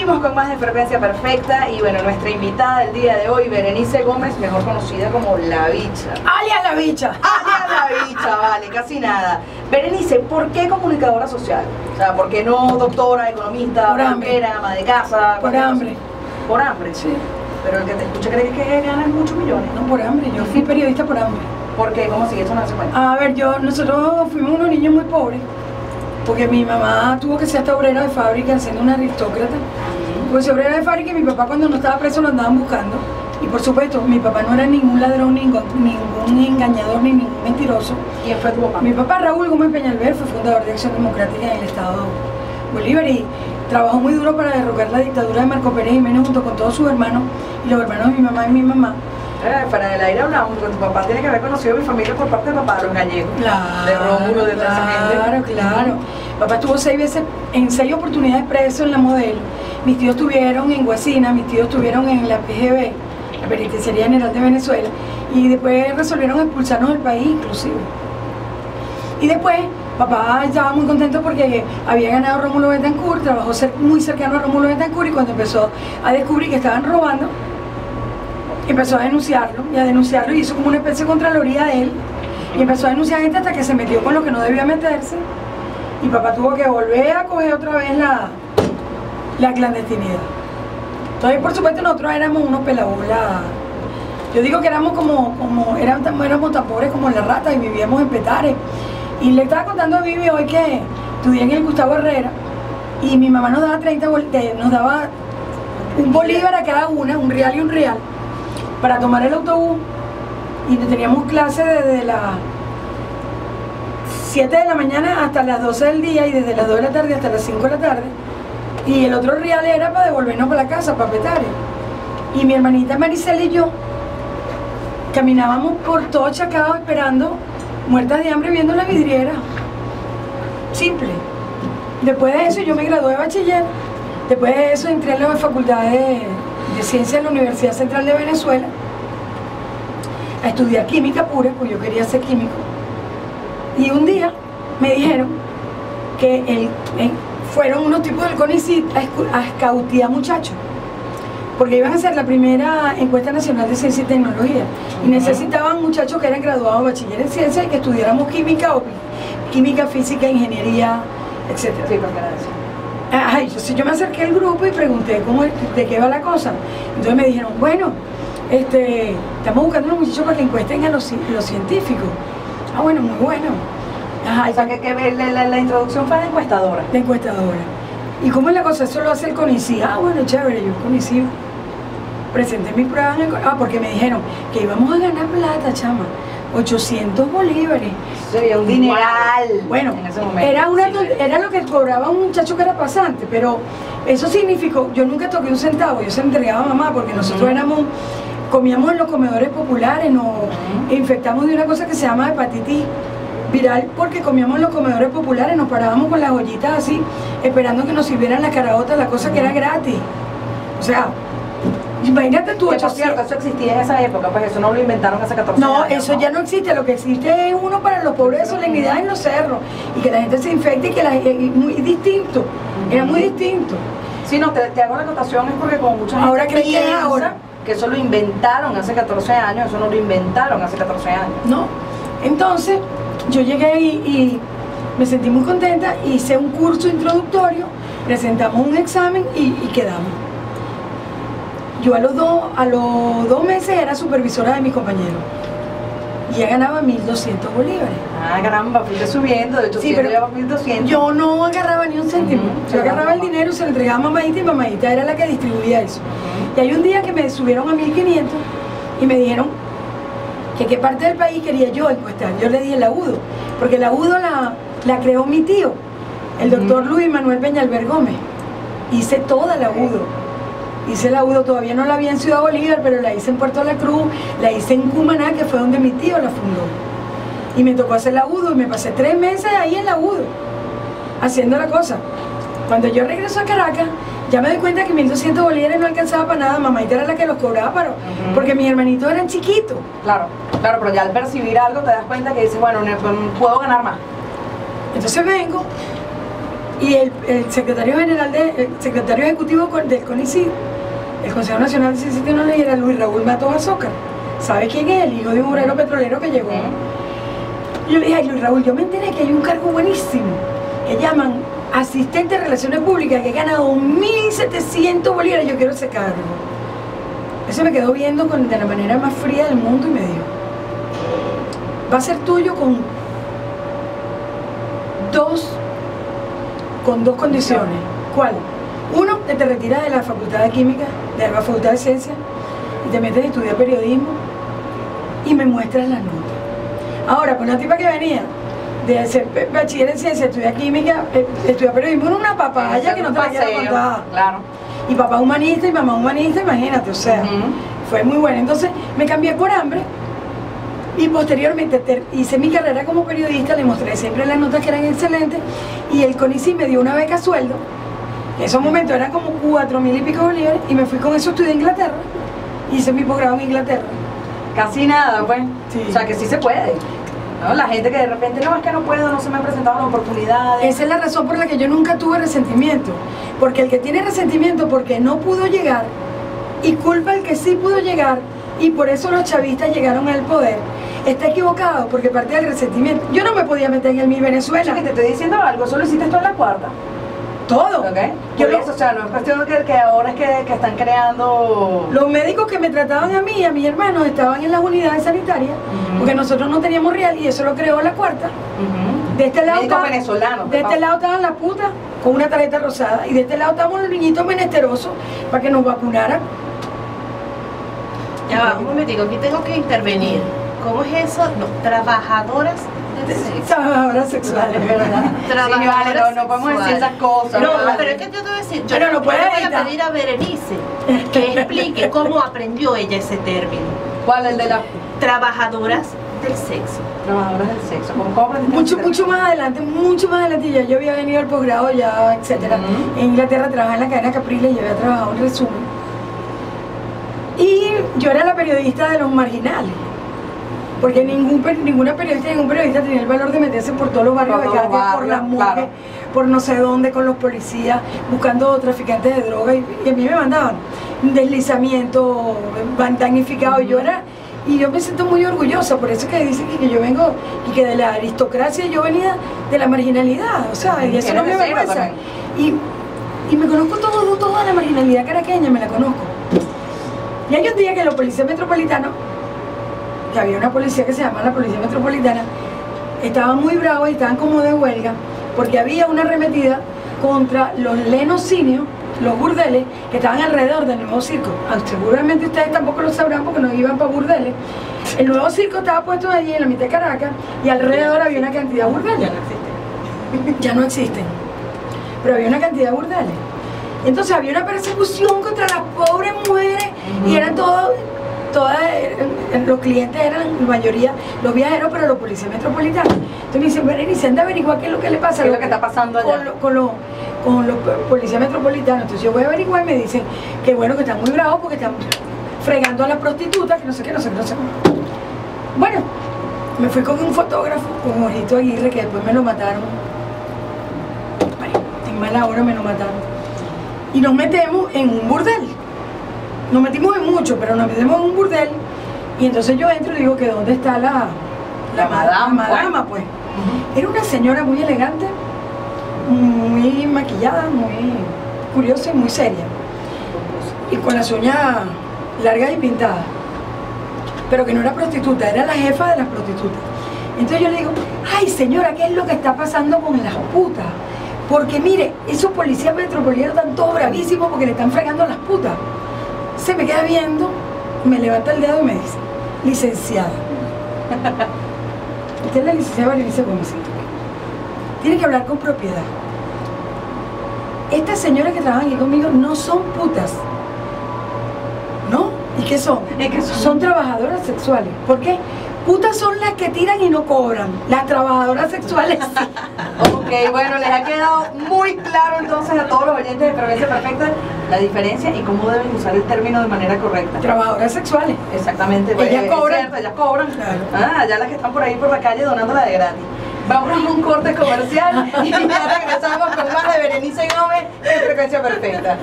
Seguimos con más de Frecuencia Perfecta y bueno, nuestra invitada del día de hoy, Berenice Gómez, mejor conocida como La Bicha. ¡Alias La Bicha! ¡Alias La Bicha! Vale, casi nada. Berenice, ¿por qué comunicadora social? O sea, ¿por qué no doctora, economista, banquera, ama de casa? Por hambre. ¿Por hambre? Sí. Pero el que te escucha cree que ganas muchos millones. No, por hambre. Yo fui periodista por hambre. ¿Por qué? ¿Cómo sigue? Eso no se cuenta. A ver, nosotros fuimos unos niños muy pobres, porque mi mamá tuvo que ser hasta obrera de fábrica, siendo una aristócrata. Pues obrera de fábrica y mi papá cuando no estaba preso lo andaban buscando. Y por supuesto, mi papá no era ningún ladrón, ningún engañador, ni ningún mentiroso. ¿Quién fue tu papá? Mi papá, Raúl Gómez Peñalver, fue fundador de Acción Democrática en el Estado Bolívar y trabajó muy duro para derrocar la dictadura de Marco Pérez Jiménez junto con todos sus hermanos y los hermanos de mi mamá y mi mamá. Para el aire hablamos, porque tu papá tiene que haber conocido a mi familia por parte de papá, los gallegos. Claro, de Rómulo, de toda esa gente. Claro. Papá estuvo 6 oportunidades preso en la Modelo. Mis tíos estuvieron en Guasina, mis tíos estuvieron en la PGB, la Penitenciaría General de Venezuela, y después resolvieron expulsarnos del país inclusive. Y después papá estaba muy contento porque había ganado Rómulo Betancourt, trabajó muy cercano a Rómulo Betancourt y cuando empezó a descubrir que estaban robando, empezó a denunciarlo y hizo como una especie de contraloría de él y empezó a denunciar gente hasta que se metió con lo que no debía meterse y papá tuvo que volver a coger otra vez la clandestinidad. Entonces por supuesto nosotros éramos unos pelabolas, yo digo que éramos éramos tan pobres como las ratas y vivíamos en Petare. Y le estaba contando a Vivi hoy que estudié en el Gustavo Herrera y mi mamá nos daba nos daba un bolívar a cada una, un real y un real, para tomar el autobús y teníamos clase desde las 7 de la mañana hasta las 12 del día y desde las 2 de la tarde hasta las 5 de la tarde y el otro real era para devolvernos para la casa, para Petare. Y mi hermanita Maricela y yo caminábamos por todo Chacao esperando, muertas de hambre viendo la vidriera. Simple. Después de eso yo me gradué de bachiller. Después de eso entré en la Facultad de Ciencias de la Universidad Central de Venezuela a estudiar química pura, porque yo quería ser químico. Y un día me dijeron que fueron unos tipos del CONICYT a escautear muchachos, porque iban a hacer la primera encuesta nacional de ciencia y tecnología y necesitaban muchachos que eran graduados de bachiller en ciencia y que estudiáramos química, química, física, ingeniería, etc. Sí, porque era eso. Yo me acerqué al grupo y pregunté de qué va la cosa. Entonces me dijeron, bueno, estamos buscando unos muchachos para que encuesten a los científicos. Ah, bueno, muy bueno. O sea, que la introducción fue de encuestadora. De encuestadora. ¿Y cómo es la cosa? Eso lo hace el CONICYT. Ah, bueno, chévere, yo CONICYT presenté mi prueba porque me dijeron que íbamos a ganar plata, chama. 800 bolívares. Sería un dineral. Bueno, en ese momento, era lo que cobraba un muchacho que era pasante, pero eso significó, yo nunca toqué un centavo, yo se lo entregaba a mamá porque nosotros comíamos en los comedores populares, nos infectamos de una cosa que se llama hepatitis viral porque comíamos en los comedores populares, nos parábamos con las ollitas así, esperando que nos sirvieran las caraotas, la cosa que era gratis. O sea, imagínate tú. Que por cierto, eso existía en esa época, pues eso no lo inventaron hace 14 años. No, eso ya no existe, lo que existe es uno para los pobres de solemnidad en los cerros y que la gente se infecte y que muy distinto, era muy distinto. Sí, no, te hago la acotación es porque como mucha gente ahora creen que es ahora que eso lo inventaron hace 14 años, eso no lo inventaron hace 14 años. No, entonces yo llegué y me sentí muy contenta, hice un curso introductorio, presentamos un examen y quedamos. Yo a los dos meses era supervisora de mis compañeros y ya ganaba 1.200 bolívares. Ah, caramba, fuiste subiendo, de 800 ya 1.200. Yo no agarraba ni un céntimo. Yo agarraba el dinero, se lo entregaba a mamadita y mamadita era la que distribuía eso. Y hay un día que me subieron a 1.500 y me dijeron que qué parte del país quería yo encuestar. Yo le dije el Agudo, porque el Agudo la creó mi tío, el doctor Luis Manuel Peñalver Gómez. Hice toda el Agudo. Hice el Agudo, todavía no la vi en Ciudad Bolívar, pero la hice en Puerto La Cruz, la hice en Cumaná, que fue donde mi tío la fundó. Y me tocó hacer el Agudo y me pasé 3 meses ahí en el Agudo, haciendo la cosa. Cuando yo regreso a Caracas, ya me doy cuenta que 1.200 bolívares no alcanzaba para nada, mamita era la que los cobraba, porque mis hermanitos eran chiquitos. Claro, pero ya al percibir algo te das cuenta que dices, bueno, puedo ganar más. Entonces vengo Y el secretario general, el secretario ejecutivo del CONICIT, el Consejo Nacional de Ciencia y Tecnología, era Luis Raúl Matos Azócar. ¿Sabe quién es? El hijo de un obrero petrolero que llegó. Y yo le dije, ay Luis Raúl, yo me enteré que hay un cargo buenísimo, que llaman asistente de relaciones públicas, que gana 2.700 bolívares, yo quiero ese cargo. Eso me quedó viendo de la manera más fría del mundo y me dijo, va a ser tuyo con dos condiciones. ¿Cuál? Uno, que te retiras de la Facultad de Química, de la Facultad de Ciencias, y te metes a estudiar periodismo y me muestras las notas. Ahora, con una tipa que venía de ser bachiller en ciencia, estudiar química, estudiar periodismo, era una papaya que no te la quiero contar. Claro. Y papá humanista y mamá humanista, imagínate, o sea, fue muy bueno. Entonces me cambié por hambre y posteriormente hice mi carrera como periodista, le mostré siempre las notas que eran excelentes y el CONICIT me dio una beca sueldo. En esos momentos eran como 4.000 y pico bolívares y me fui con eso, estudié en Inglaterra, hice mi posgrado en Inglaterra. Casi nada, pues. Sí. O sea, que sí se puede. ¿No? La gente que de repente, no, es que no puedo, no se me han presentado las oportunidades. Esa es la razón por la que yo nunca tuve resentimiento. Porque el que tiene resentimiento porque no pudo llegar y culpa al que sí pudo llegar y por eso los chavistas llegaron al poder, está equivocado porque parte del resentimiento. Yo no me podía meter en el Mi Venezuela. Que te estoy diciendo algo, eso lo hiciste tú en la cuarta. Todo. ¿Okay? O sea, no es cuestión de que ahora es que están creando... Los médicos que me trataban a mí y a mis hermanos estaban en las unidades sanitarias, porque nosotros no teníamos real y eso lo creó la cuarta. De este lado venezolanos. De este lado estaban las putas con una tarjeta rosada y de este lado estaban los niñitos menesterosos para que nos vacunaran. Ya va, un momentico, aquí tengo que intervenir. ¿Cómo es eso? No, trabajadoras del sexo. Trabajadoras sexuales, ¿verdad? Trabajadoras no podemos decir esas cosas. No, ¿verdad? pero es que yo te voy a decir, yo Pero no puede le voy a evitar. pedir a Berenice que explique cómo aprendió ella ese término. ¿Cuál? El de las Trabajadoras del sexo. trabajadoras del sexo. ¿Cómo aprendiste? Mucho más adelante, ya yo había venido al posgrado, ya, etcétera. En Inglaterra trabajaba en la cadena Capriles, yo había trabajado en resumen. Y yo era la periodista de los marginales. Porque ninguna periodista, ningún periodista tenía el valor de meterse por todos los barrios de Catia, por las mujeres, claro, por no sé dónde, con los policías, buscando traficantes de droga, y a mí me mandaban deslizamiento, damnificado, y yo me siento muy orgullosa, por eso que dicen que yo vengo, y que de la aristocracia yo venía de la marginalidad, o sea, y eso no me avergüenza. Y me conozco toda la marginalidad caraqueña, me la conozco. Y hay un día que los policías metropolitanos, que había una policía que se llama la Policía Metropolitana, estaban muy bravos y estaban como de huelga, porque había una arremetida contra los lenocinios, los burdeles, que estaban alrededor del nuevo circo. Seguramente ustedes tampoco lo sabrán porque no iban para burdeles. El nuevo circo estaba puesto allí en la mitad de Caracas y alrededor había una cantidad de burdeles. Ya no existen. Pero había una cantidad de burdeles. Entonces había una persecución contra las pobres mujeres y eran todos... los clientes eran la mayoría los viajeros, pero los policías metropolitanos. Entonces me dicen, Berenice, anda a averiguar qué es lo que le pasa, ¿qué es lo que está pasando allá? Con los policías metropolitanos. Entonces yo voy a averiguar y me dicen que bueno, que están muy bravos porque están fregando a las prostitutas, que no sé qué. Bueno, me fui con un fotógrafo, con Jorgito Aguirre, que después me lo mataron. En mala hora me lo mataron. Y nos metemos en un burdel. Nos metimos en mucho, pero nos metemos en un burdel. Y entonces yo entro y digo que dónde está la madama, pues. Era una señora muy elegante, muy maquillada, muy curiosa y muy seria. Y con las uñas largas y pintadas. Pero que no era prostituta, era la jefa de las prostitutas. Entonces yo le digo, ay señora, ¿qué es lo que está pasando con las putas? Porque mire, esos policías metropolitanos están todos bravísimos porque le están fregando a las putas. Se me queda viendo, me levanta el dedo y me dice, licenciada. Usted es la licenciada Berenice Gómez. Tiene que hablar con propiedad. Estas señoras que trabajan aquí conmigo no son putas. ¿No? ¿Y qué son? Son trabajadoras sexuales. ¿Por qué? Putas son las que tiran y no cobran. Las trabajadoras sexuales sí. Ok, bueno, les ha quedado muy claro entonces a todos los oyentes de Prevencia Perfecta la diferencia y cómo deben usar el término de manera correcta. Trabajadoras sexuales. Exactamente. Ellas cobran. Cierto, ellas cobran. Claro. Ah, ya las que están por ahí por la calle donándola de gratis. Vámonos a un corte comercial y ya regresamos con más de Berenice Gómez en Frecuencia Perfecta.